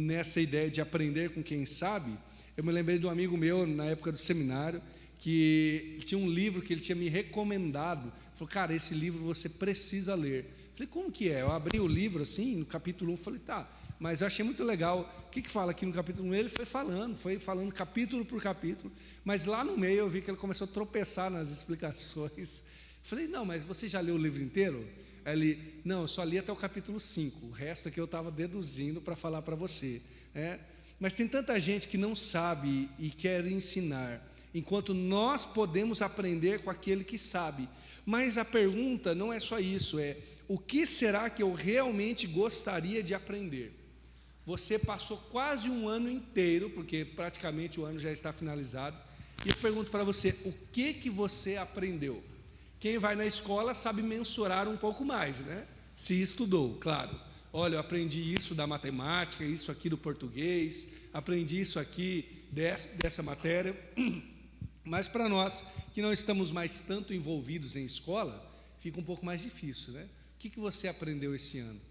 nessa ideia de aprender com quem sabe, eu me lembrei de um amigo meu, na época do seminário, que tinha um livro que ele tinha me recomendado. Ele falou: cara, esse livro você precisa ler. Eu falei: como que é? Eu abri o livro assim, no capítulo 1, falei: tá, mas eu achei muito legal. O que fala aqui no capítulo 1? Ele foi falando capítulo por capítulo, mas lá no meio eu vi que ele começou a tropeçar nas explicações. Falei: não, mas você já leu o livro inteiro? Aí ele: não, eu só li até o capítulo 5, o resto aqui eu estava deduzindo para falar para você. Mas tem tanta gente que não sabe e quer ensinar, enquanto nós podemos aprender com aquele que sabe. Mas a pergunta não é só isso, é: o que será que eu realmente gostaria de aprender? Você passou quase um ano inteiro, porque praticamente o ano já está finalizado, e eu pergunto para você: o que você aprendeu? Quem vai na escola sabe mensurar um pouco mais, né? Se estudou, claro. Olha, eu aprendi isso da matemática, isso aqui do português, aprendi isso aqui dessa matéria. Mas para nós que não estamos mais tanto envolvidos em escola, fica um pouco mais difícil, né? O que você aprendeu esse ano?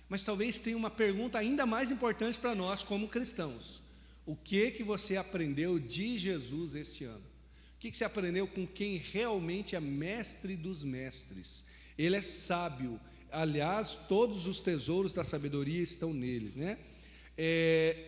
Mas talvez tenha uma pergunta ainda mais importante para nós como cristãos: o que você aprendeu de Jesus este ano? O que você aprendeu com quem realmente é mestre dos mestres? Ele é sábio, aliás, todos os tesouros da sabedoria estão nele, né?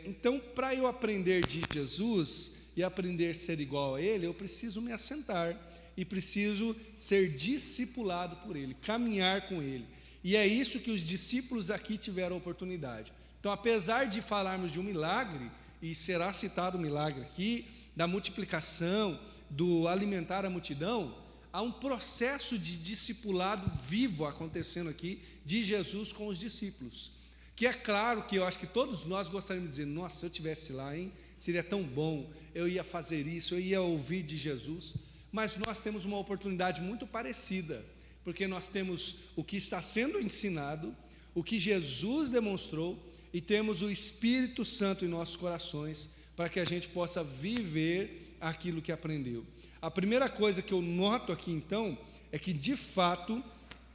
Então, para eu aprender de Jesus e aprender a ser igual a ele, eu preciso me assentar e preciso ser discipulado por ele, caminhar com ele. E é isso que os discípulos aqui tiveram a oportunidade. Então, apesar de falarmos de um milagre, e será citado o milagre aqui, da multiplicação, do alimentar a multidão, há um processo de discipulado vivo acontecendo aqui, de Jesus com os discípulos, que é claro que eu acho que todos nós gostaríamos de dizer: nossa, se eu estivesse lá, hein, seria tão bom, eu ia fazer isso, eu ia ouvir de Jesus. Mas nós temos uma oportunidade muito parecida, porque nós temos o que está sendo ensinado, o que Jesus demonstrou, e temos o Espírito Santo em nossos corações, para que a gente possa viver aquilo que aprendeu. A primeira coisa que eu noto aqui então, é que de fato,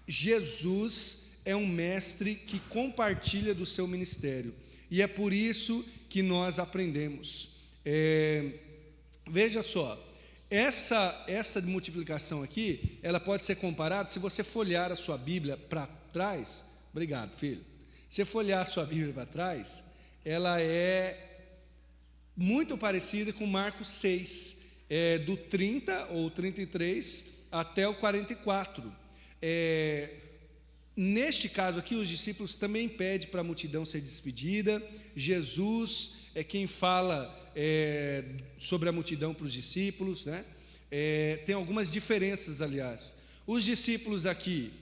Jesus é um mestre que compartilha do seu ministério, e é por isso que nós aprendemos. Veja só, essa multiplicação aqui, ela pode ser comparada, se você folhear a sua Bíblia para trás, obrigado filho, se folhear a sua Bíblia para trás, ela é muito parecida com Marcos 6, do 30 ou 33 até o 44. Neste caso aqui, os discípulos também pedem para a multidão ser despedida. Jesus é quem fala sobre a multidão para os discípulos, né? Tem algumas diferenças, aliás. Os discípulos aqui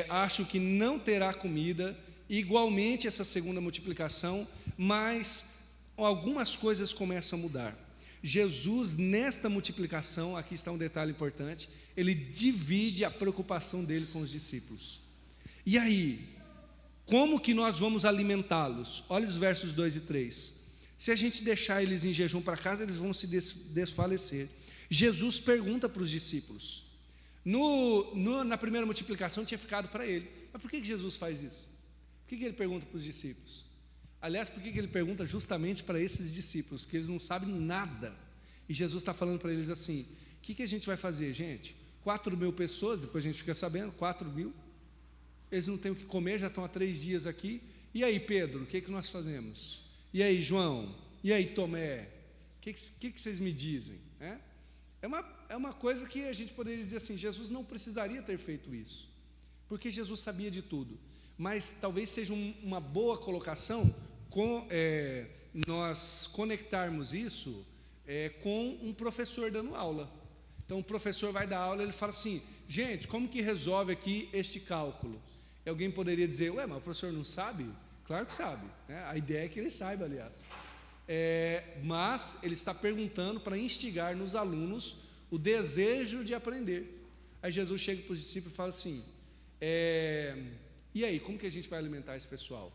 acham que não terá comida, igualmente essa segunda multiplicação, mas algumas coisas começam a mudar. Jesus, nesta multiplicação, aqui está um detalhe importante, ele divide a preocupação dele com os discípulos. E aí, como que nós vamos alimentá-los? Olha os versos 2 e 3. Se a gente deixar eles em jejum para casa, eles vão se desfalecer. Jesus pergunta para os discípulos. Na primeira multiplicação tinha ficado para ele. Mas por que Jesus faz isso? Por que ele pergunta para os discípulos? Aliás, por que ele pergunta justamente para esses discípulos, que eles não sabem nada? E Jesus está falando para eles assim: o que a gente vai fazer, gente? 4.000 pessoas, depois a gente fica sabendo, 4.000, eles não têm o que comer, já estão há 3 dias aqui. E aí, Pedro, o que nós fazemos? E aí, João? E aí, Tomé? O que vocês me dizem? É uma coisa que a gente poderia dizer assim: Jesus não precisaria ter feito isso, porque Jesus sabia de tudo. Mas talvez seja uma boa colocação nós conectarmos isso com um professor dando aula. Então o professor vai dar aula, ele fala assim: gente, como que resolve aqui este cálculo? E alguém poderia dizer: ué, mas o professor não sabe? Claro que sabe, né? A ideia é que ele saiba, aliás. Mas ele está perguntando para instigar nos alunos o desejo de aprender. Aí Jesus chega para os discípulos e fala assim: e aí, como que a gente vai alimentar esse pessoal?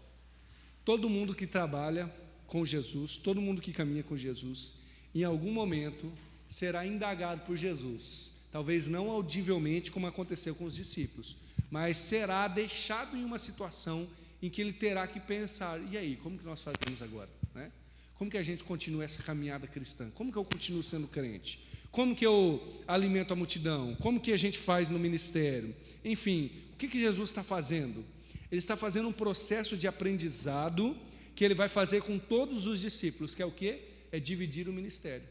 Todo mundo que trabalha com Jesus, todo mundo que caminha com Jesus, em algum momento será indagado por Jesus. Talvez não audivelmente como aconteceu com os discípulos, mas será deixado em uma situação em que ele terá que pensar, e aí, como que nós fazemos agora, né? Como que a gente continua essa caminhada cristã? Como que eu continuo sendo crente? Como que eu alimento a multidão? Como que a gente faz no ministério? Enfim, o que Jesus está fazendo? Ele está fazendo um processo de aprendizado que ele vai fazer com todos os discípulos, que é o quê? É dividir o ministério.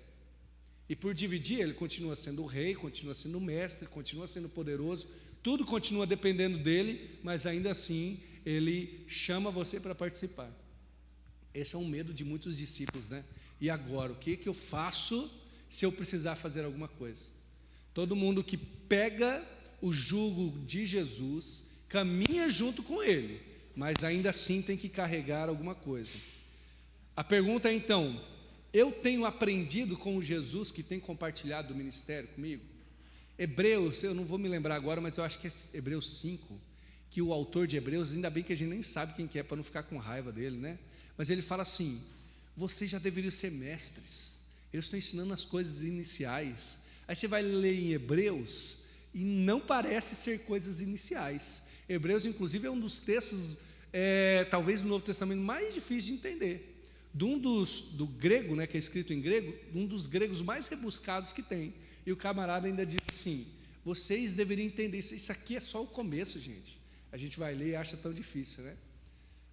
E por dividir, ele continua sendo o rei, continua sendo o mestre, continua sendo poderoso, tudo continua dependendo dele, mas ainda assim, ele chama você para participar. Esse é um medo de muitos discípulos, né? E agora, o que eu faço se eu precisar fazer alguma coisa? Todo mundo que pega o jugo de Jesus, caminha junto com ele, mas ainda assim tem que carregar alguma coisa. A pergunta é então, eu tenho aprendido com o Jesus que tem compartilhado o ministério comigo? Hebreus, eu não vou me lembrar agora, mas eu acho que é Hebreus 5, que o autor de Hebreus, ainda bem que a gente nem sabe quem que é, para não ficar com raiva dele, né? Mas ele fala assim, vocês já deveriam ser mestres, eu estou ensinando as coisas iniciais. Aí você vai ler em Hebreus, e não parece ser coisas iniciais. Hebreus, inclusive, é um dos textos, talvez no Novo Testamento, mais difícil de entender. Do grego, né, que é escrito em grego, um dos gregos mais rebuscados que tem. E o camarada ainda diz assim, vocês deveriam entender isso aqui é só o começo, gente. A gente vai ler e acha tão difícil, né?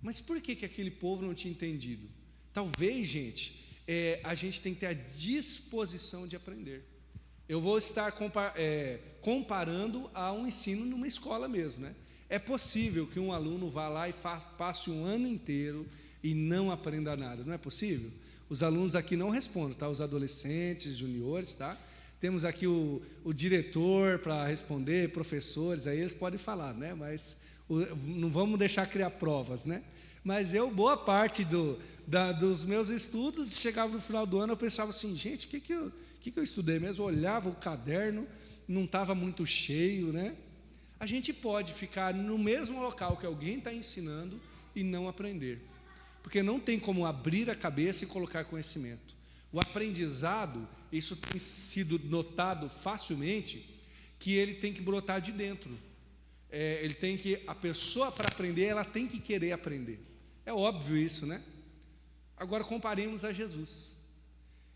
Mas por que aquele povo não tinha entendido? Talvez, gente, a gente tem que ter a disposição de aprender. Eu vou estar comparando a um ensino numa escola mesmo, né? É possível que um aluno vá lá e passe um ano inteiro e não aprenda nada, não é possível? Os alunos aqui não respondem, tá? Os adolescentes, juniores, tá? Temos aqui o diretor para responder, professores, aí eles podem falar, né? Mas não vamos deixar criar provas, né? Mas boa parte dos meus estudos, chegava no final do ano, eu pensava assim, gente, o que eu estudei mesmo? Eu olhava o caderno, não estava muito cheio, né? A gente pode ficar no mesmo local que alguém está ensinando e não aprender, porque não tem como abrir a cabeça e colocar conhecimento. O aprendizado, isso tem sido notado facilmente, que ele tem que brotar de dentro. A pessoa para aprender, ela tem que querer aprender. É óbvio isso, né? Agora comparemos a Jesus.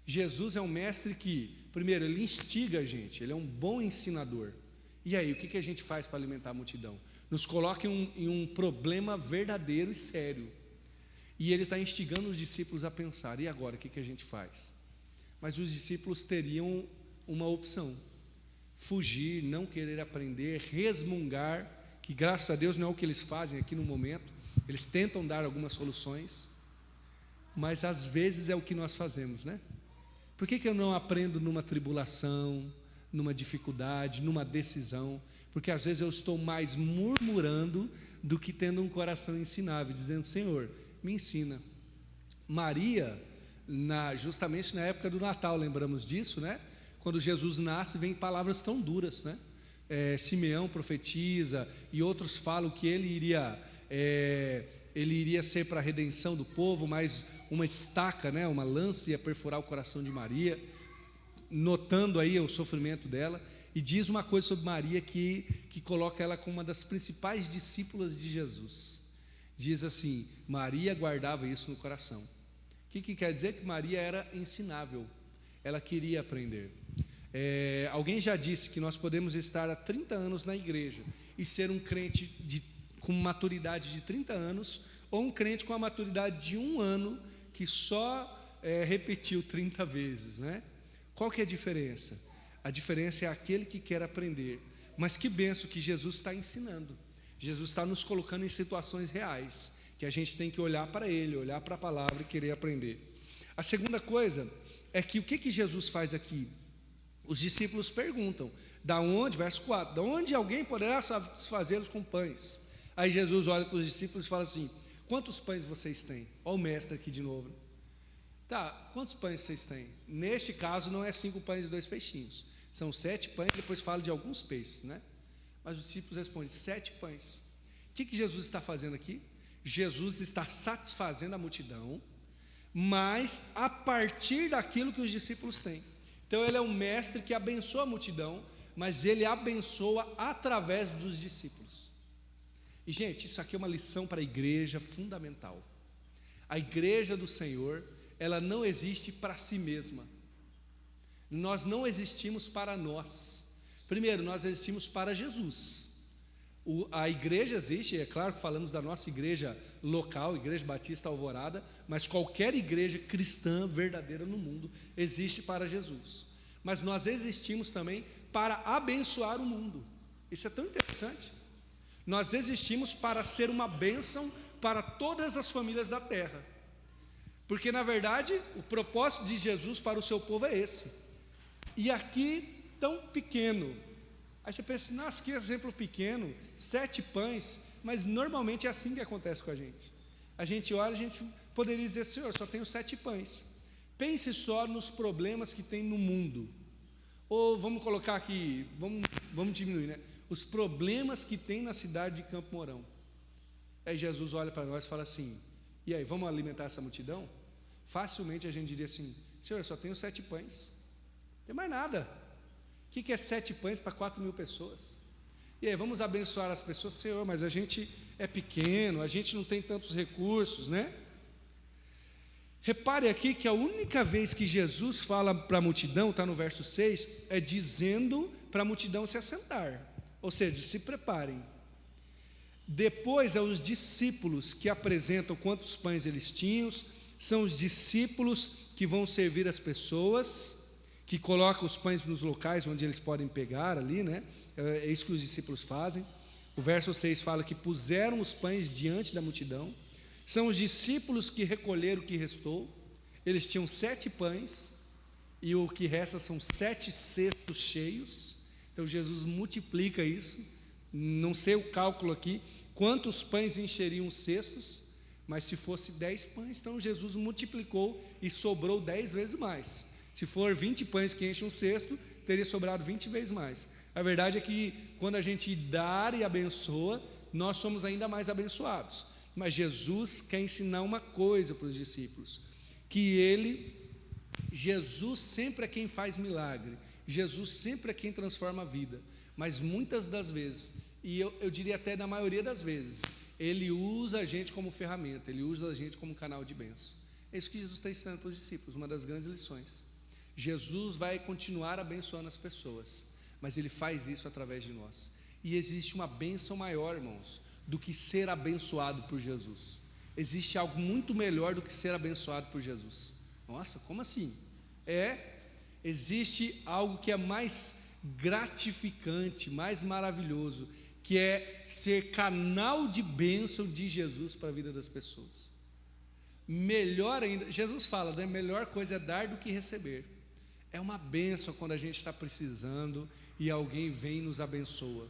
Jesus é um mestre que, primeiro, ele instiga a gente, ele é um bom ensinador. E aí, o que a gente faz para alimentar a multidão? Nos coloca em um problema verdadeiro e sério. E ele está instigando os discípulos a pensar, e agora, o que a gente faz? Mas os discípulos teriam uma opção: fugir, não querer aprender, resmungar, que graças a Deus não é o que eles fazem aqui no momento, eles tentam dar algumas soluções, mas às vezes é o que nós fazemos, né? Por que eu não aprendo numa tribulação, numa dificuldade, numa decisão? Porque às vezes eu estou mais murmurando do que tendo um coração ensinável, dizendo, Senhor, me ensina. Maria, justamente na época do Natal, lembramos disso, né? Quando Jesus nasce, vem palavras tão duras, né? Simeão profetiza, e outros falam que ele iria ser para a redenção do povo, mas uma estaca, né? Uma lança ia perfurar o coração de Maria, notando aí o sofrimento dela, e diz uma coisa sobre Maria que coloca ela como uma das principais discípulas de Jesus. Diz assim, Maria guardava isso no coração. O que quer dizer? Que Maria era ensinável, ela queria aprender. Alguém já disse que nós podemos estar há 30 anos na igreja e ser um crente com maturidade de 30 anos, ou um crente com a maturidade de 1 ano, que só repetiu 30 vezes, né? Qual que é a diferença? A diferença é aquele que quer aprender. Mas que benção que Jesus está ensinando. Jesus está nos colocando em situações reais, que a gente tem que olhar para Ele, olhar para a palavra e querer aprender. A segunda coisa é que o que Jesus faz aqui? Os discípulos perguntam, verso 4, da onde alguém poderá fazê-los com pães? Aí Jesus olha para os discípulos e fala assim, quantos pães vocês têm? Olha o mestre aqui de novo. Tá, quantos pães vocês têm? Neste caso não é 5 pães e 2 peixinhos, são 7 pães, depois fala de alguns peixes, né? Mas os discípulos respondem, 7 pães. O que Jesus está fazendo aqui? Jesus está satisfazendo a multidão, mas a partir daquilo que os discípulos têm. Então ele é um mestre que abençoa a multidão, mas ele abençoa através dos discípulos. E, gente, isso aqui é uma lição para a igreja fundamental. A igreja do Senhor, ela não existe para si mesma. Nós não existimos para nós. Primeiro, nós existimos para Jesus. A igreja existe, é claro que falamos da nossa igreja local, Igreja Batista Alvorada, mas qualquer igreja cristã verdadeira no mundo existe para Jesus. Mas nós existimos também para abençoar o mundo. Isso é tão interessante. Nós existimos para ser uma bênção para todas as famílias da terra. Porque, na verdade, o propósito de Jesus para o seu povo é esse. E aqui, tão pequeno. Aí você pensa, nossa, que exemplo pequeno, 7 pães, mas normalmente é assim que acontece com a gente. A gente olha, a gente poderia dizer, Senhor, só tenho 7 pães. Pense só nos problemas que tem no mundo. Ou vamos colocar aqui, vamos diminuir, né? Os problemas que tem na cidade de Campo Mourão. Aí Jesus olha para nós e fala assim, e aí, vamos alimentar essa multidão? Facilmente a gente diria assim, Senhor, eu só tenho 7 pães, não tem mais nada. O que é 7 pães para 4.000 pessoas? E aí, vamos abençoar as pessoas, Senhor, mas a gente é pequeno, a gente não tem tantos recursos, né? Repare aqui que a única vez que Jesus fala para a multidão, está no verso 6, é dizendo para a multidão se assentar, ou seja, se preparem. Depois é os discípulos que apresentam quantos pães eles tinham, são os discípulos que vão servir as pessoas, que colocam os pães nos locais onde eles podem pegar ali, né? É isso que os discípulos fazem. O verso 6 fala que puseram os pães diante da multidão. São os discípulos que recolheram o que restou. Eles tinham 7 pães e o que resta são 7 cestos cheios. Então Jesus multiplica isso. Não sei o cálculo aqui, quantos pães encheriam os cestos, mas se fosse 10 pães, então Jesus multiplicou e sobrou 10 vezes mais. Se for 20 pães que enchem um cesto, teria sobrado 20 vezes mais. A verdade é que quando a gente dá e abençoa, nós somos ainda mais abençoados. Mas Jesus quer ensinar uma coisa para os discípulos, que Jesus sempre é quem faz milagre, Jesus sempre é quem transforma a vida, mas muitas das vezes, e eu diria até na maioria das vezes, Ele usa a gente como ferramenta, Ele usa a gente como canal de bênção. É isso que Jesus está ensinando para os discípulos, uma das grandes lições. Jesus vai continuar abençoando as pessoas, mas Ele faz isso através de nós. E existe uma bênção maior, irmãos, do que ser abençoado por Jesus. Existe algo muito melhor do que ser abençoado por Jesus. Nossa, como assim? Existe algo que é mais gratificante, mais maravilhoso, que é ser canal de bênção de Jesus para a vida das pessoas. Melhor ainda, Jesus fala, né? Melhor coisa é dar do que receber. É uma bênção quando a gente está precisando e alguém vem e nos abençoa.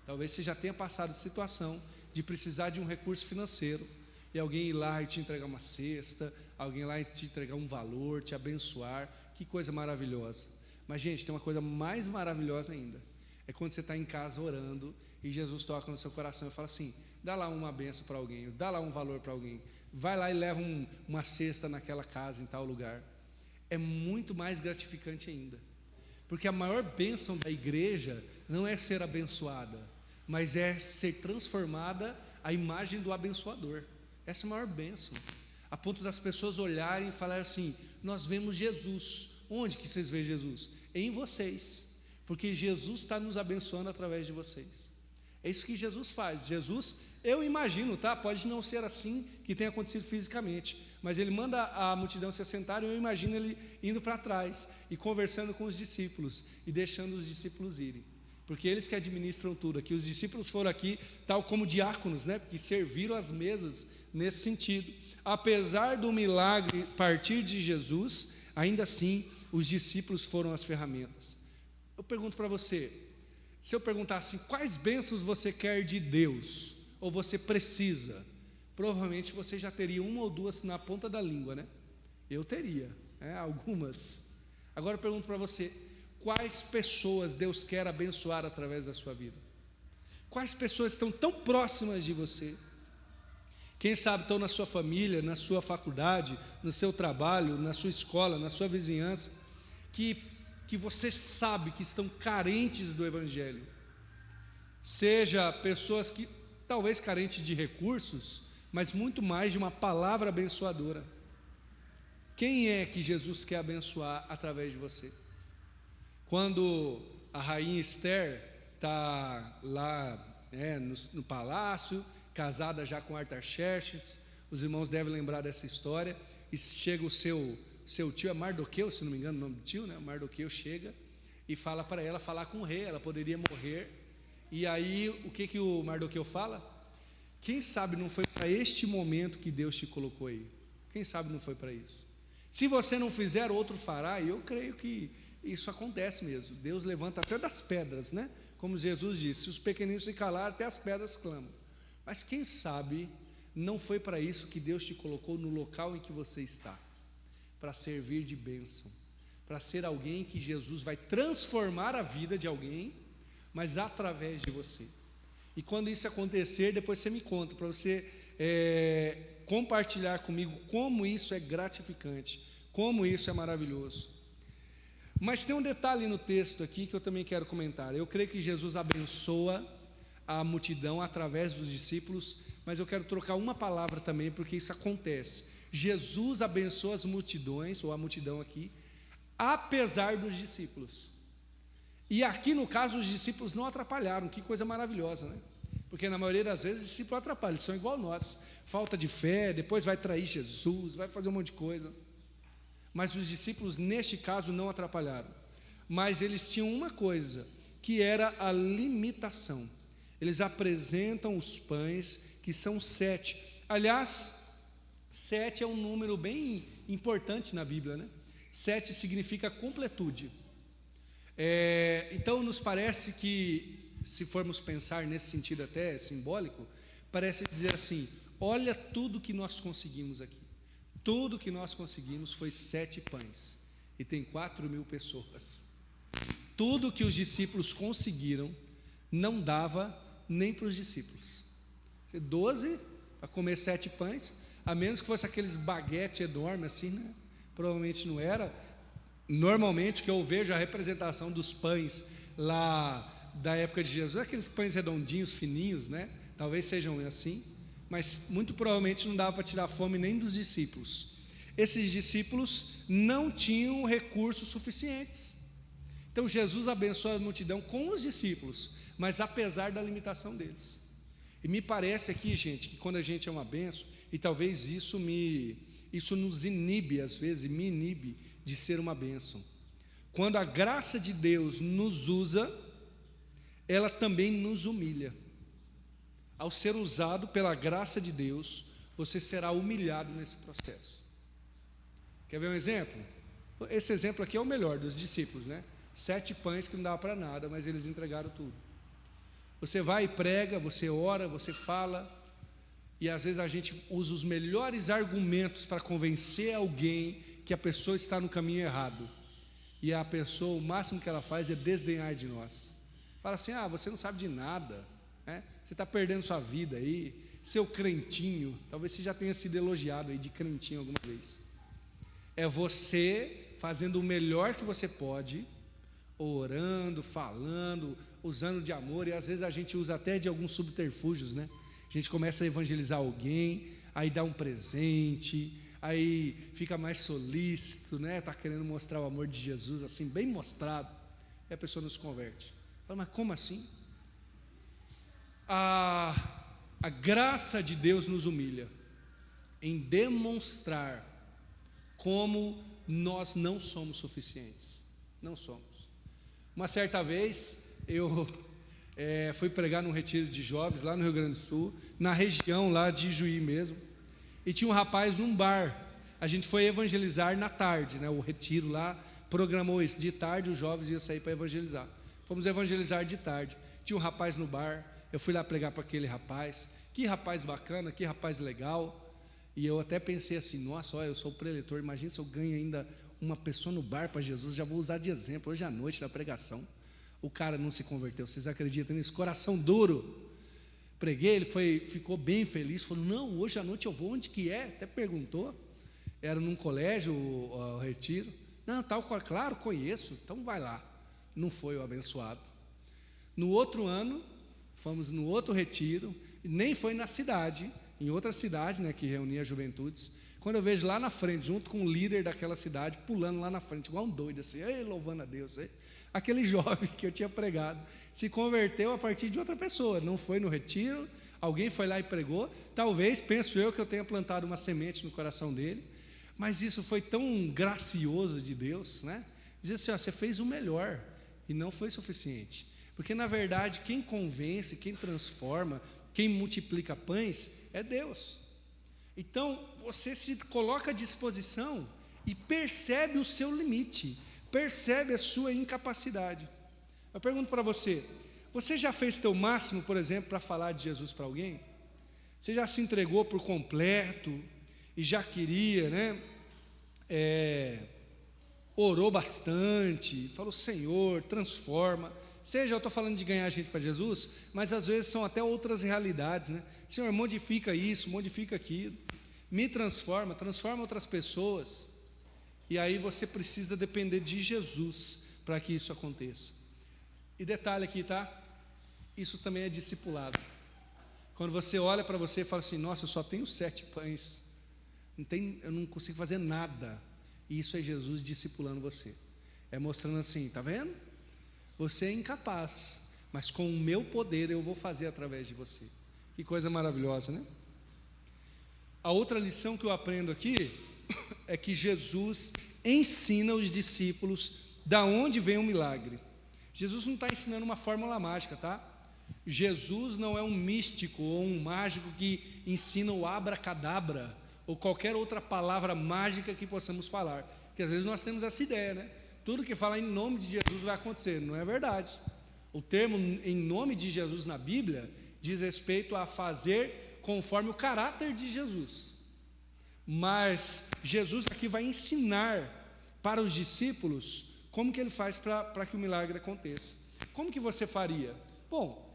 Talvez você já tenha passado situação de precisar de um recurso financeiro e alguém ir lá e te entregar uma cesta, alguém lá e te entregar um valor, te abençoar. Que coisa maravilhosa. Mas, gente, tem uma coisa mais maravilhosa ainda. É quando você está em casa orando e Jesus toca no seu coração e fala assim, dá lá uma bênção para alguém, dá lá um valor para alguém, vai lá e leva uma cesta naquela casa, em tal lugar. É muito mais gratificante ainda, porque a maior bênção da igreja não é ser abençoada, mas é ser transformada à imagem do abençoador. Essa é a maior bênção, a ponto das pessoas olharem e falarem assim, nós vemos Jesus. Onde que vocês veem Jesus? Em vocês, porque Jesus está nos abençoando através de vocês. É isso que Jesus faz. Jesus, eu imagino, tá? Pode não ser assim que tenha acontecido fisicamente, mas Ele manda a multidão se assentar e eu imagino Ele indo para trás e conversando com os discípulos e deixando os discípulos irem, porque eles que administram tudo aqui. Os discípulos foram aqui tal como diáconos, né? Que serviram as mesas nesse sentido. Apesar do milagre partir de Jesus, ainda assim os discípulos foram as ferramentas. Eu pergunto para você, se eu perguntar assim, quais bênçãos você quer de Deus, ou você precisa, provavelmente você já teria uma ou duas na ponta da língua, né? Eu teria, algumas. Agora eu pergunto para você, quais pessoas Deus quer abençoar através da sua vida? Quais pessoas estão tão próximas de você? Quem sabe estão na sua família, na sua faculdade, no seu trabalho, na sua escola, na sua vizinhança, que você sabe que estão carentes do Evangelho. Seja pessoas que talvez carente de recursos, mas muito mais de uma palavra abençoadora. Quem é que Jesus quer abençoar através de você? Quando a rainha Esther está lá no palácio, casada já com Artaxerxes, os irmãos devem lembrar dessa história, e chega o seu tio, é Mardoqueu, se não me engano o nome do tio, né? Mardoqueu chega e fala para ela falar com o rei, ela poderia morrer, e aí o que o Mardoqueu fala? Quem sabe não foi para este momento que Deus te colocou aí? Quem sabe não foi para isso? Se você não fizer, outro fará, e eu creio que isso acontece mesmo. Deus levanta até das pedras, né? Como Jesus disse, se os pequeninos se calarem, até as pedras clamam. Mas quem sabe não foi para isso que Deus te colocou no local em que você está, para servir de bênção, para ser alguém que Jesus vai transformar a vida de alguém, mas através de você. E quando isso acontecer, depois você me conta, para você compartilhar comigo como isso é gratificante, como isso é maravilhoso. Mas tem um detalhe no texto aqui que eu também quero comentar. Eu creio que Jesus abençoa a multidão através dos discípulos, mas eu quero trocar uma palavra também, porque isso acontece. Jesus abençoa as multidões, ou a multidão aqui, apesar dos discípulos. E aqui no caso os discípulos não atrapalharam, que coisa maravilhosa, né? Porque na maioria das vezes os discípulos atrapalham, eles são igual nós, falta de fé, depois vai trair Jesus, vai fazer um monte de coisa. Mas os discípulos neste caso não atrapalharam, mas eles tinham uma coisa, que era a limitação. Eles apresentam os pães, que são 7. Aliás, 7 é um número bem importante na Bíblia, né? 7 significa completude. Então nos parece que, se formos pensar nesse sentido até simbólico, parece dizer assim: olha tudo que nós conseguimos aqui. Tudo que nós conseguimos foi 7 pães, e tem 4.000 pessoas. Tudo que os discípulos conseguiram não dava nem para os discípulos. 12 para comer 7 pães, a menos que fosse aqueles baguete enorme assim, né? Provavelmente não era. Normalmente que eu vejo a representação dos pães lá da época de Jesus, aqueles pães redondinhos, fininhos, né? Talvez sejam assim, mas muito provavelmente não dava para tirar fome nem dos discípulos. Esses discípulos não tinham recursos suficientes. Então Jesus abençoa a multidão com os discípulos, mas apesar da limitação deles. E me parece aqui, gente, que quando a gente é uma bênção, e talvez isso nos inibe às vezes, me inibe de ser uma bênção. Quando a graça de Deus nos usa, ela também nos humilha. Ao ser usado pela graça de Deus, você será humilhado nesse processo. Quer ver um exemplo? Esse exemplo aqui é o melhor dos discípulos, né? 7 pães que não dava para nada, mas eles entregaram tudo. Você vai e prega, você ora, você fala, e às vezes a gente usa os melhores argumentos para convencer alguém que a pessoa está no caminho errado, e a pessoa, o máximo que ela faz é desdenhar de nós. Fala assim: você não sabe de nada, né? Você está perdendo sua vida aí, seu crentinho. Talvez você já tenha sido elogiado aí de crentinho alguma vez. É você fazendo o melhor que você pode, orando, falando, usando de amor, e às vezes a gente usa até de alguns subterfúgios, né? A gente começa a evangelizar alguém, aí dá um presente, aí fica mais solícito, né? Está querendo mostrar o amor de Jesus, assim, bem mostrado, e a pessoa não se converte. Fala: mas como assim? A graça de Deus nos humilha em demonstrar como nós não somos suficientes. Não somos. Uma certa vez eu fui pregar num retiro de jovens lá no Rio Grande do Sul, na região lá de Juí mesmo, e tinha um rapaz num bar. A gente foi evangelizar na tarde, né? O retiro lá programou isso, de tarde os jovens iam sair para evangelizar. Fomos evangelizar de tarde. Tinha um rapaz no bar, eu fui lá pregar para aquele rapaz. Que rapaz bacana, que rapaz legal. E eu até pensei assim: nossa, olha, eu sou o preletor, imagina se eu ganho ainda uma pessoa no bar para Jesus, já vou usar de exemplo hoje à noite na pregação. O cara não se converteu, vocês acreditam nisso? Coração duro. Preguei, ele ficou bem feliz, falou: não, hoje à noite eu vou, onde que é? Até perguntou, era num colégio o retiro. Não, tal, claro, conheço, então vai lá. Não foi o abençoado. No outro ano, fomos no outro retiro, nem foi na cidade, em outra cidade, né, que reunia juventudes. Quando eu vejo lá na frente, junto com o líder daquela cidade, pulando lá na frente, igual um doido, assim, ei, louvando a Deus. Ei. Aquele jovem que eu tinha pregado se converteu a partir de outra pessoa, não foi no retiro, alguém foi lá e pregou. Talvez, penso eu, que eu tenha plantado uma semente no coração dele, mas isso foi tão gracioso de Deus, né? Dizer assim, ó, você fez o melhor e não foi suficiente, porque na verdade quem convence, quem transforma, quem multiplica pães é Deus. Então você se coloca à disposição e percebe o seu limite, percebe a sua incapacidade. Eu pergunto para você, você já fez teu máximo, por exemplo, para falar de Jesus para alguém? Você já se entregou por completo e já queria, né? Orou bastante, falou, Senhor, transforma. Seja, eu estou falando de ganhar gente para Jesus, mas às vezes são até outras realidades, né? Senhor, modifica isso, modifica aquilo, me transforma, transforma outras pessoas. E aí você precisa depender de Jesus para que isso aconteça. E detalhe aqui, tá? Isso também é discipulado. Quando você olha para você e fala assim, nossa, eu só tenho 7 pães, eu não consigo fazer nada. Isso é Jesus discipulando você. É mostrando assim, tá vendo? Você é incapaz, mas com o meu poder eu vou fazer através de você. Que coisa maravilhosa, né? A outra lição que eu aprendo aqui é que Jesus ensina os discípulos da onde vem o milagre. Jesus não está ensinando uma fórmula mágica, tá? Jesus não é um místico ou um mágico que ensina o abracadabra ou qualquer outra palavra mágica que possamos falar, porque às vezes nós temos essa ideia, né? Tudo que fala em nome de Jesus vai acontecer. Não é verdade. O termo em nome de Jesus na Bíblia diz respeito a fazer conforme o caráter de Jesus. Mas Jesus aqui vai ensinar para os discípulos como que ele faz para que o milagre aconteça. Como que você faria? Bom,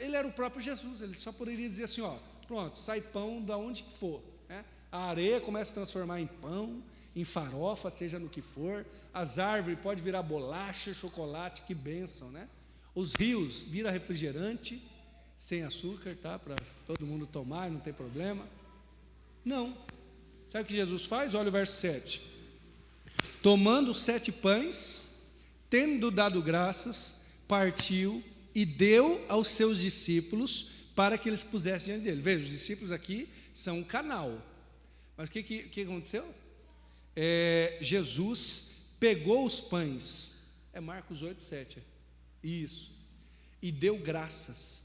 ele era o próprio Jesus, ele só poderia dizer assim, ó, pronto, sai pão da onde for, né? A areia começa a transformar em pão, em farofa, seja no que for, as árvores pode virar bolacha, chocolate, que bênção, né? Os rios vira refrigerante, sem açúcar, tá? Para todo mundo tomar, não tem problema. Não. Sabe o que Jesus faz? Olha o verso 7. Tomando os 7 pães, tendo dado graças, partiu e deu aos seus discípulos para que eles pusessem diante dele. Veja, os discípulos aqui são um canal. Mas o que aconteceu? Jesus pegou os pães, Marcos 8, 7, isso, e deu graças,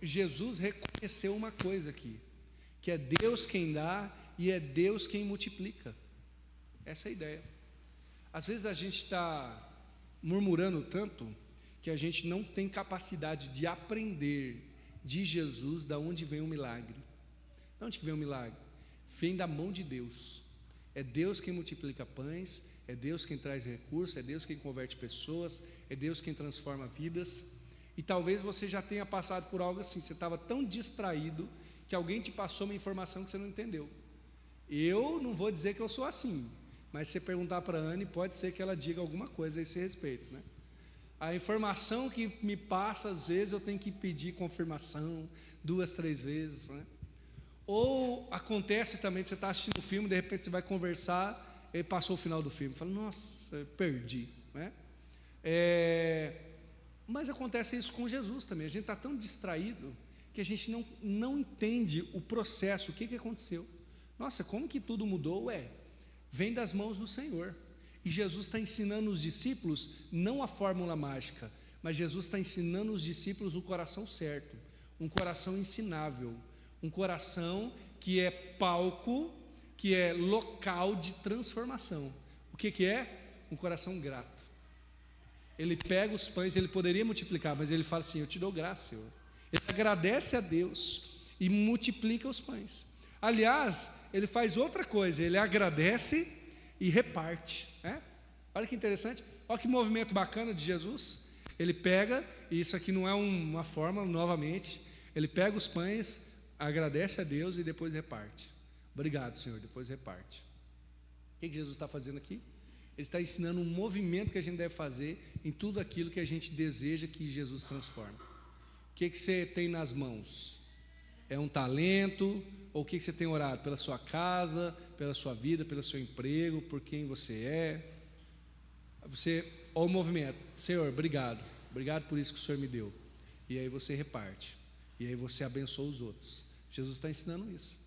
Jesus reconheceu uma coisa aqui, que é Deus quem dá e é Deus quem multiplica, essa é a ideia. Às vezes a gente está murmurando tanto, que a gente não tem capacidade de aprender de Jesus, da onde vem o milagre. De onde que vem o milagre? Vem da mão de Deus. É Deus quem multiplica pães, é Deus quem traz recursos, é Deus quem converte pessoas, é Deus quem transforma vidas. E talvez você já tenha passado por algo assim, você estava tão distraído que alguém te passou uma informação que você não entendeu. Eu não vou dizer que eu sou assim, mas se você perguntar para a Anne, pode ser que ela diga alguma coisa a esse respeito, né? A informação que me passa, às vezes eu tenho que pedir confirmação 2, 3 vezes, né? Ou acontece também que você está assistindo o filme, de repente você vai conversar, e passou o final do filme, fala, nossa, eu perdi, né? Mas acontece isso com Jesus também. A gente está tão distraído que a gente não entende o processo, o que aconteceu. Nossa, como que tudo mudou? Vem das mãos do Senhor. E Jesus está ensinando os discípulos não a fórmula mágica, mas Jesus está ensinando os discípulos o coração certo, um coração ensinável, um coração que é palco, que é local de transformação. O que é? Um coração grato. Ele pega os pães, ele poderia multiplicar, mas ele fala assim, eu te dou graça, Senhor. Ele agradece a Deus e multiplica os pães. Aliás, ele faz outra coisa, ele agradece e reparte, né? Olha que interessante, olha que movimento bacana de Jesus. Ele pega, e isso aqui não é uma forma, novamente, ele pega os pães, agradece a Deus e depois reparte. Obrigado, Senhor, depois reparte. O que Jesus está fazendo aqui? Ele está ensinando um movimento que a gente deve fazer em tudo aquilo que a gente deseja que Jesus transforme. que você tem nas mãos? É um talento? Ou o que você tem orado? Pela sua casa, pela sua vida, pelo seu emprego, por quem você é? Olha o movimento. Senhor, obrigado por isso que o Senhor me deu. E aí você reparte, e aí você abençoa os outros. Jesus está ensinando isso.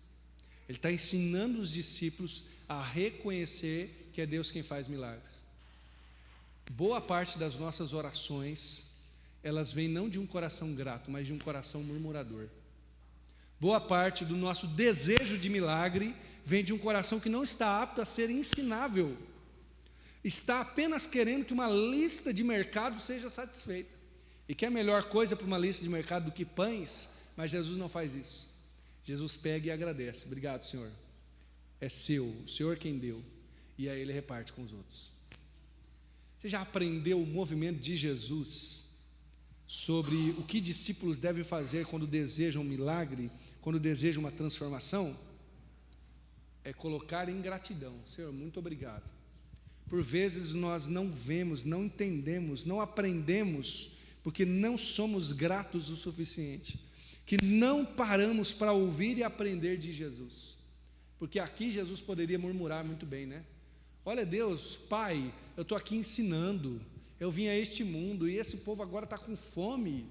Ele está ensinando os discípulos a reconhecer que é Deus quem faz milagres. Boa parte das nossas orações, elas vêm não de um coração grato, mas de um coração murmurador. Boa parte do nosso desejo de milagre vem de um coração que não está apto a ser ensinável, está apenas querendo que uma lista de mercado seja satisfeita. E que é a melhor coisa para uma lista de mercado do que pães, mas Jesus não faz isso. Jesus pega e agradece. Obrigado, Senhor. É seu, o Senhor quem deu. E aí ele reparte com os outros. Você já aprendeu o movimento de Jesus sobre o que discípulos devem fazer quando desejam um milagre, quando desejam uma transformação? É colocar em gratidão. Senhor, muito obrigado. Por vezes nós não vemos, não entendemos, não aprendemos, porque não somos gratos o suficiente, que não paramos para ouvir e aprender de Jesus. Porque aqui Jesus poderia murmurar muito bem, né? Olha, Deus, Pai, eu estou aqui ensinando, eu vim a este mundo e esse povo agora está com fome.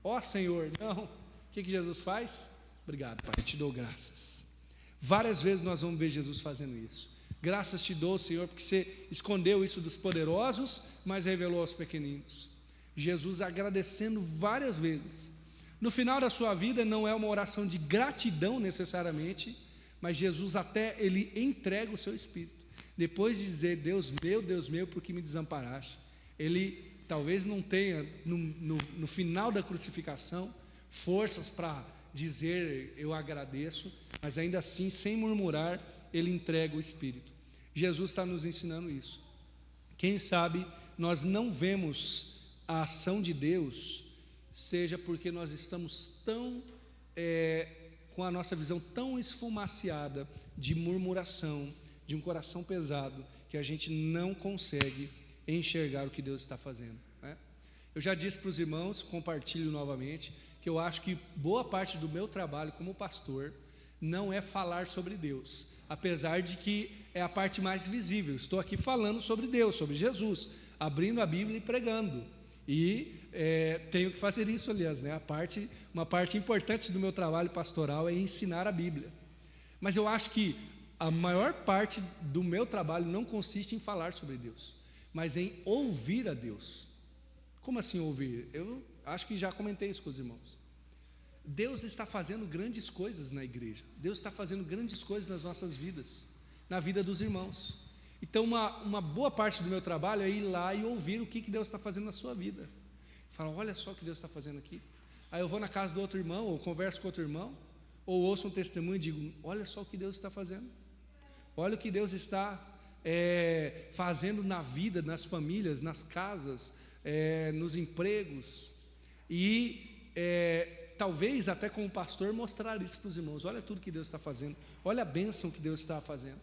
Ó Senhor, não. O que Jesus faz? Obrigado, Pai, te dou graças. Várias vezes nós vamos ver Jesus fazendo isso. Graças te dou, Senhor, porque você escondeu isso dos poderosos, mas revelou aos pequeninos. Jesus agradecendo várias vezes. No final da sua vida não é uma oração de gratidão necessariamente, mas Jesus até ele entrega o seu espírito. Depois de dizer, Deus meu, por que me desamparaste? Ele talvez não tenha, no final da crucificação, forças para dizer, eu agradeço, mas ainda assim, sem murmurar, ele entrega o espírito. Jesus está nos ensinando isso. Quem sabe nós não vemos a ação de Deus, seja porque nós estamos tão, com a nossa visão tão esfumaciada de murmuração, de um coração pesado, que a gente não consegue enxergar o que Deus está fazendo, né? Eu já disse para os irmãos, compartilho novamente, que eu acho que boa parte do meu trabalho como pastor não é falar sobre Deus, apesar de que é a parte mais visível. Estou aqui falando sobre Deus, sobre Jesus, abrindo a Bíblia e pregando, e tenho que fazer isso, aliás, né? Uma parte importante do meu trabalho pastoral é ensinar a Bíblia, mas eu acho que a maior parte do meu trabalho não consiste em falar sobre Deus, mas em ouvir a Deus. Como assim ouvir? Eu acho que já comentei isso com os irmãos. Deus está fazendo grandes coisas na igreja, Deus está fazendo grandes coisas nas nossas vidas, na vida dos irmãos. Então uma boa parte do meu trabalho é ir lá e ouvir o que Deus está fazendo na sua vida. Fala, olha só o que Deus está fazendo aqui. Aí eu vou na casa do outro irmão, ou converso com outro irmão, ou ouço um testemunho e digo, olha só o que Deus está fazendo. Olha o que Deus está fazendo na vida, nas famílias, nas casas, nos empregos. E talvez até como pastor mostrar isso para os irmãos. Olha tudo que Deus está fazendo, olha a bênção que Deus está fazendo.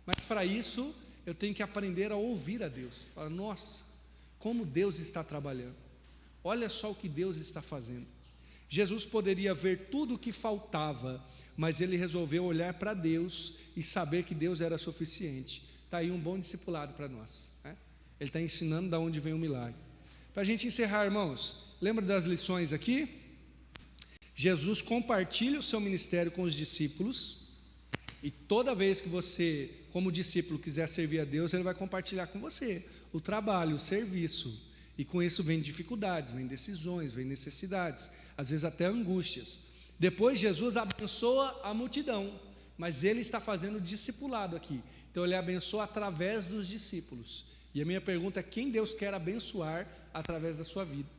Mas para isso eu tenho que aprender a ouvir a Deus. Falar, nossa, como Deus está trabalhando, olha só o que Deus está fazendo. Jesus poderia ver tudo o que faltava, mas ele resolveu olhar para Deus e saber que Deus era suficiente. Está aí um bom discipulado para nós, né? Ele está ensinando de onde vem o milagre. Para a gente encerrar, irmãos, lembra das lições aqui? Jesus compartilha o seu ministério com os discípulos, e toda vez que você, como discípulo, quiser servir a Deus, ele vai compartilhar com você o trabalho, o serviço, e com isso vem dificuldades, vem decisões, vem necessidades, às vezes até angústias. Depois Jesus abençoa a multidão, mas ele está fazendo discipulado aqui, então ele abençoa através dos discípulos. E a minha pergunta é, quem Deus quer abençoar através da sua vida?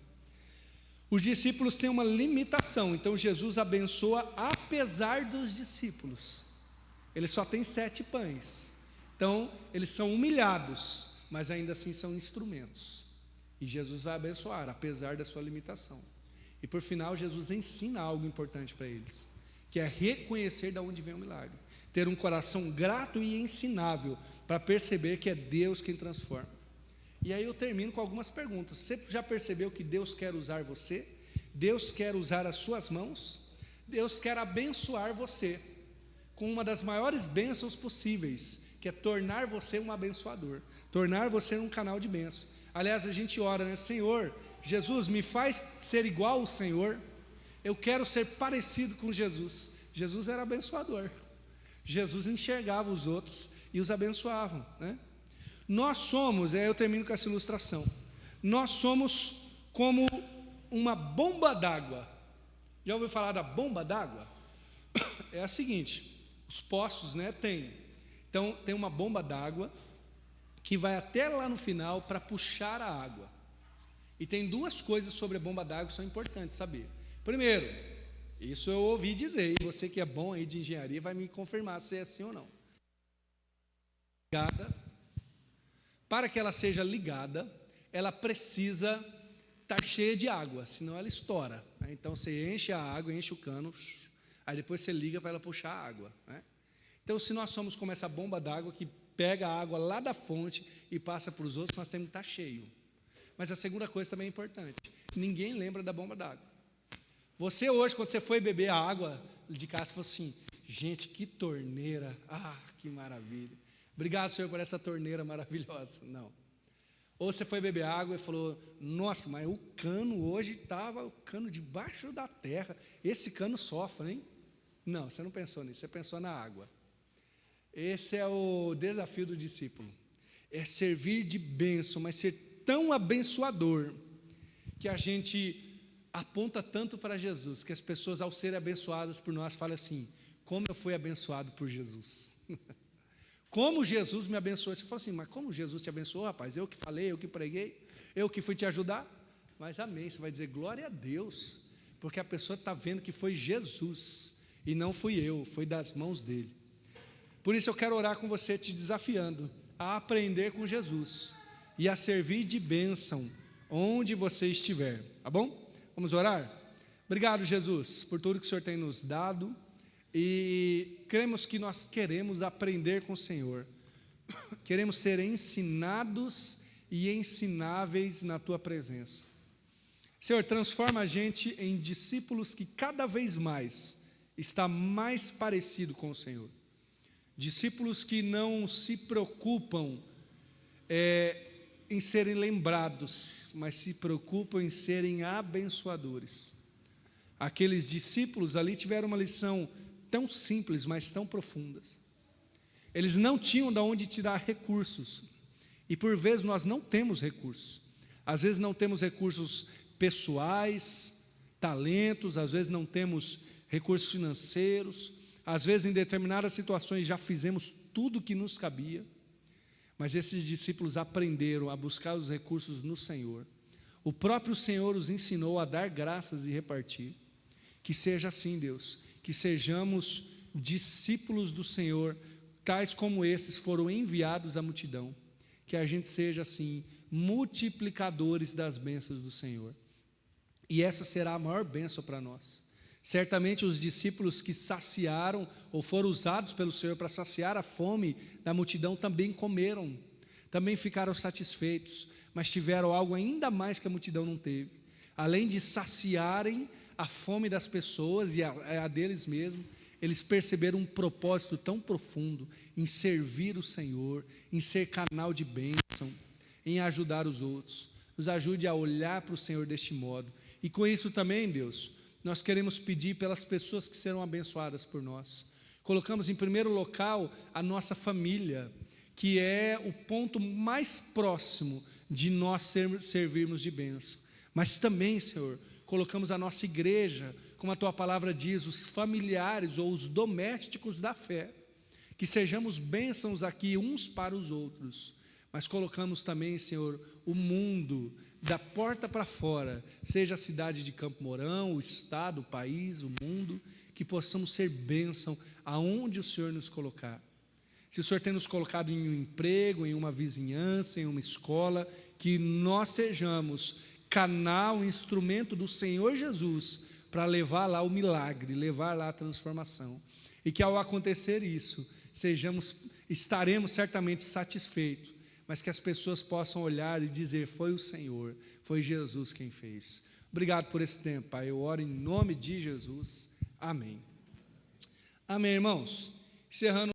Os discípulos têm uma limitação, então Jesus abençoa apesar dos discípulos. Ele só tem 7 pães, então eles são humilhados, mas ainda assim são instrumentos, e Jesus vai abençoar apesar da sua limitação. E por final Jesus ensina algo importante para eles, que é reconhecer de onde vem o milagre, ter um coração grato e ensinável, para perceber que é Deus quem transforma. E aí eu termino com algumas perguntas. Você já percebeu que Deus quer usar você? Deus quer usar as suas mãos, Deus quer abençoar você com uma das maiores bênçãos possíveis, que é tornar você um abençoador, tornar você um canal de bênção. Aliás, a gente ora, né? Senhor, Jesus, me faz ser igual ao Senhor, eu quero ser parecido com Jesus. Jesus era abençoador, Jesus enxergava os outros e os abençoava, né? Nós somos, eu termino com essa ilustração, nós somos como uma bomba d'água. Já ouviu falar da bomba d'água? É a seguinte, os poços, né, então tem uma bomba d'água que vai até lá no final para puxar a água. E tem duas coisas sobre a bomba d'água que são importantes saber. Primeiro, isso eu ouvi dizer, e você que é bom aí de engenharia vai me confirmar se é assim ou não. Para que ela seja ligada, ela precisa estar cheia de água, senão ela estoura, né? Então você enche a água, enche o cano, aí depois você liga para ela puxar a água, né? Então, se nós somos como essa bomba d'água que pega a água lá da fonte e passa para os outros, nós temos que estar cheio. Mas a segunda coisa também é importante, ninguém lembra da bomba d'água. Você hoje, quando você foi beber a água de casa, você falou assim: gente, que torneira, que maravilha, obrigado, Senhor, por essa torneira maravilhosa. Não. Ou você foi beber água e falou: nossa, mas o cano hoje estava o cano debaixo da terra, esse cano sofre, hein? Não, você não pensou nisso, você pensou na água. Esse é o desafio do discípulo, é servir de bênção, mas ser tão abençoador, que a gente aponta tanto para Jesus, que as pessoas, ao serem abençoadas por nós, falam assim: como eu fui abençoado por Jesus. Como Jesus me abençoou. Você fala assim: mas como Jesus te abençoou, rapaz? Eu que falei, eu que preguei, eu que fui te ajudar. Mas amém, você vai dizer glória a Deus, porque a pessoa está vendo que foi Jesus, e não fui eu, foi das mãos dele. Por isso eu quero orar com você, te desafiando a aprender com Jesus, e a servir de bênção, onde você estiver, tá bom? Vamos orar? Obrigado, Jesus, por tudo que o Senhor tem nos dado, e cremos que nós queremos aprender com o Senhor, queremos ser ensinados e ensináveis na Tua presença. Senhor, transforma a gente em discípulos que cada vez mais está mais parecido com o Senhor, discípulos que não se preocupam em serem lembrados, mas se preocupam em serem abençoadores. Aqueles discípulos ali tiveram uma lição tão simples, mas tão profundas. Eles não tinham de onde tirar recursos, e por vezes nós não temos recursos. Às vezes não temos recursos pessoais, talentos, às vezes não temos recursos financeiros, às vezes em determinadas situações já fizemos tudo o que nos cabia, mas esses discípulos aprenderam a buscar os recursos no Senhor. O próprio Senhor os ensinou a dar graças e repartir. Que seja assim, Deus, que sejamos discípulos do Senhor, tais como esses foram enviados à multidão, que a gente seja assim, multiplicadores das bênçãos do Senhor, e essa será a maior bênção para nós. Certamente os discípulos que saciaram, ou foram usados pelo Senhor para saciar a fome da multidão, também comeram, também ficaram satisfeitos, mas tiveram algo ainda mais que a multidão não teve. Além de saciarem a fome das pessoas e a deles mesmos, eles perceberam um propósito tão profundo em servir o Senhor, em ser canal de bênção, em ajudar os outros. Nos ajude a olhar para o Senhor deste modo. E com isso também, Deus, nós queremos pedir pelas pessoas que serão abençoadas por nós. Colocamos em primeiro local a nossa família, que é o ponto mais próximo de nós servirmos de bênção. Mas também, Senhor, colocamos a nossa igreja, como a Tua palavra diz, os familiares ou os domésticos da fé, que sejamos bênçãos aqui uns para os outros, mas colocamos também, Senhor, o mundo, da porta para fora, seja a cidade de Campo Mourão, o estado, o país, o mundo, que possamos ser bênção aonde o Senhor nos colocar. Se o Senhor tem nos colocado em um emprego, em uma vizinhança, em uma escola, que nós sejamos canal, instrumento do Senhor Jesus, para levar lá o milagre, levar lá a transformação. E que ao acontecer isso, estaremos certamente satisfeitos, mas que as pessoas possam olhar e dizer: foi o Senhor, foi Jesus quem fez. Obrigado por esse tempo, Pai. Eu oro em nome de Jesus. Amém. Amém, irmãos. Encerrando